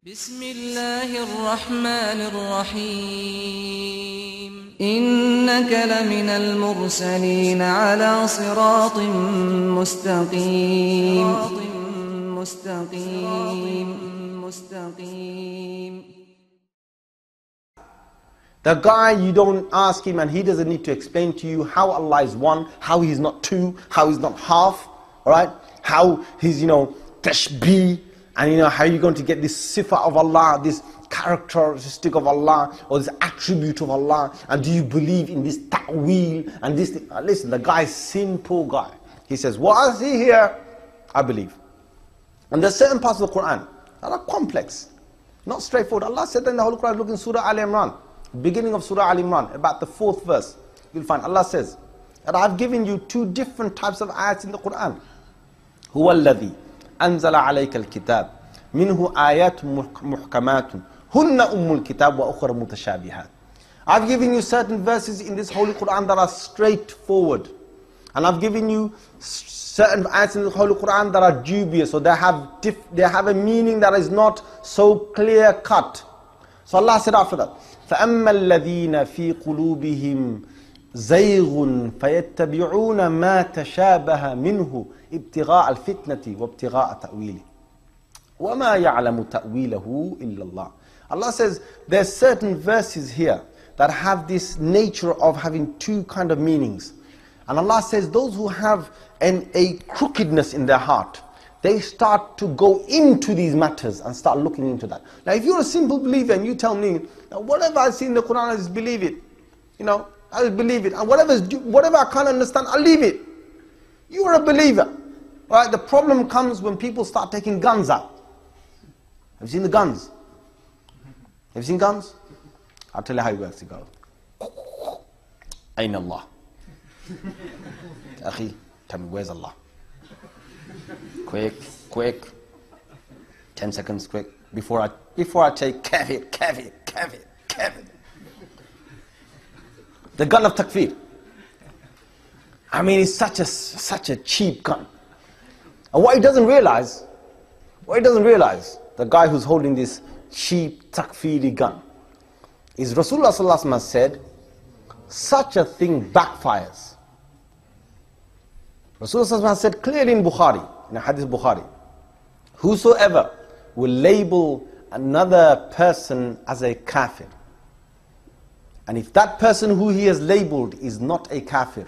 بسم الله الرحمن الرحيم إنك لمن المرسلين على صراط مستقيم The guy, you don't ask him and he doesn't need to explain to you how Allah is one, how he's not two, how he's not half, alright? How he's, tashbih, and how you're going to get this sifa of Allah, this characteristic of Allah, or this attribute of Allah, and do you believe in this ta'weel, and this thing? Listen, the guy is simple guy. He says, what I see here, I believe. And there's certain parts of the Quran that are complex, not straightforward. Allah said in the Holy Quran, look in Surah Al Imran, beginning of Surah Al Imran, about the 4th verse, you'll find Allah says that I've given you two different types of ayats in the Quran. هو الذي أنزل عليك الكتاب منه آيات محكمات هن الكتاب وأخرى متشابهات. I've given you certain verses in this Holy Quran that are straightforward, and I've given you certain ayats in the Holy Quran that are dubious, so they have a meaning that is not so clear cut. So Allah said after that, فَأَمَّا الَّذِينَ فِي قُلُوبِهِمْ زَيْغٌ فَيَتَّبِعُونَ مَا تَشَابَهَ مِنْهُ ابْتِغَاءَ الْفِتْنَةِ وَابْتِغَاءَ تَأْوِيلِهِ وَمَا يَعْلَمُ تَأْوِيلَهُ إِلَّا اللَّهُ. Allah says there's certain verses here that have this nature of having two kind of meanings. And Allah says those who have a crookedness in their heart, they start to go into these matters and start looking into that. Now if you're a simple believer and you tell me, whatever I see in the Quran, I just believe it. I just believe it. And whatever I can't understand, I'll leave it. You are a believer. Right? The problem comes when people start taking guns out. Have you seen the guns? Have you seen guns? I'll tell you how it works. It goes, Ayn Allah. Akhi, tell me, where's Allah? Quick. 10 seconds, quick. Before I take kafir. The gun of Takfir. I mean, it's such a cheap gun. And what he doesn't realize, the guy who's holding this cheap Takfiri gun, is Rasulullah sallallahu alaihi wasallam said, such a thing backfires. Rasulullah sallallahu alaihi wasallam said clearly in Bukhari, in a hadith Bukhari, whosoever will label another person as a kafir, and if that person who he has labeled is not a kafir,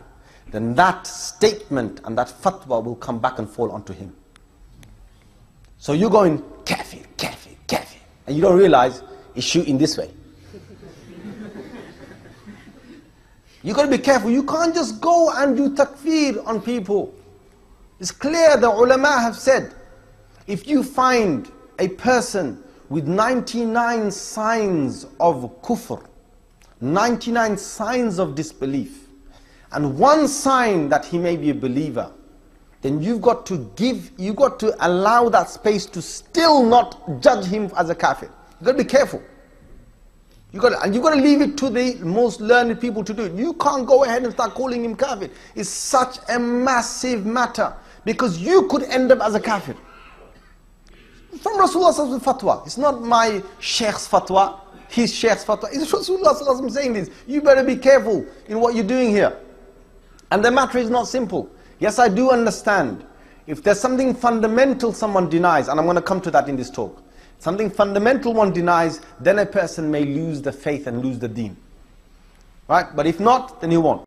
then that statement and that fatwa will come back and fall onto him. So you're going kafir, and you don't realize he's shooting this way. You got to be careful. You can't just go and do takfir on people. It's clear, the ulama have said, if you find a person with 99 signs of kufr, 99 signs of disbelief, and one sign that he may be a believer, then you've got to allow that space to still not judge him as a kafir. You've got to be careful. You've got to leave it to the most learned people to do it. You can't go ahead and start calling him kafir. It's such a massive matter, because you could end up as a kafir. From Rasulullah's fatwa. It's not my sheikh's fatwa, his sheikh's fatwa. It's Rasulullah saying this. You better be careful in what you're doing here. And the matter is not simple. Yes, I do understand. If there's something fundamental someone denies, and I'm going to come to that in this talk, something fundamental one denies, then a person may lose the faith and lose the deen. Right? But if not, then he won't.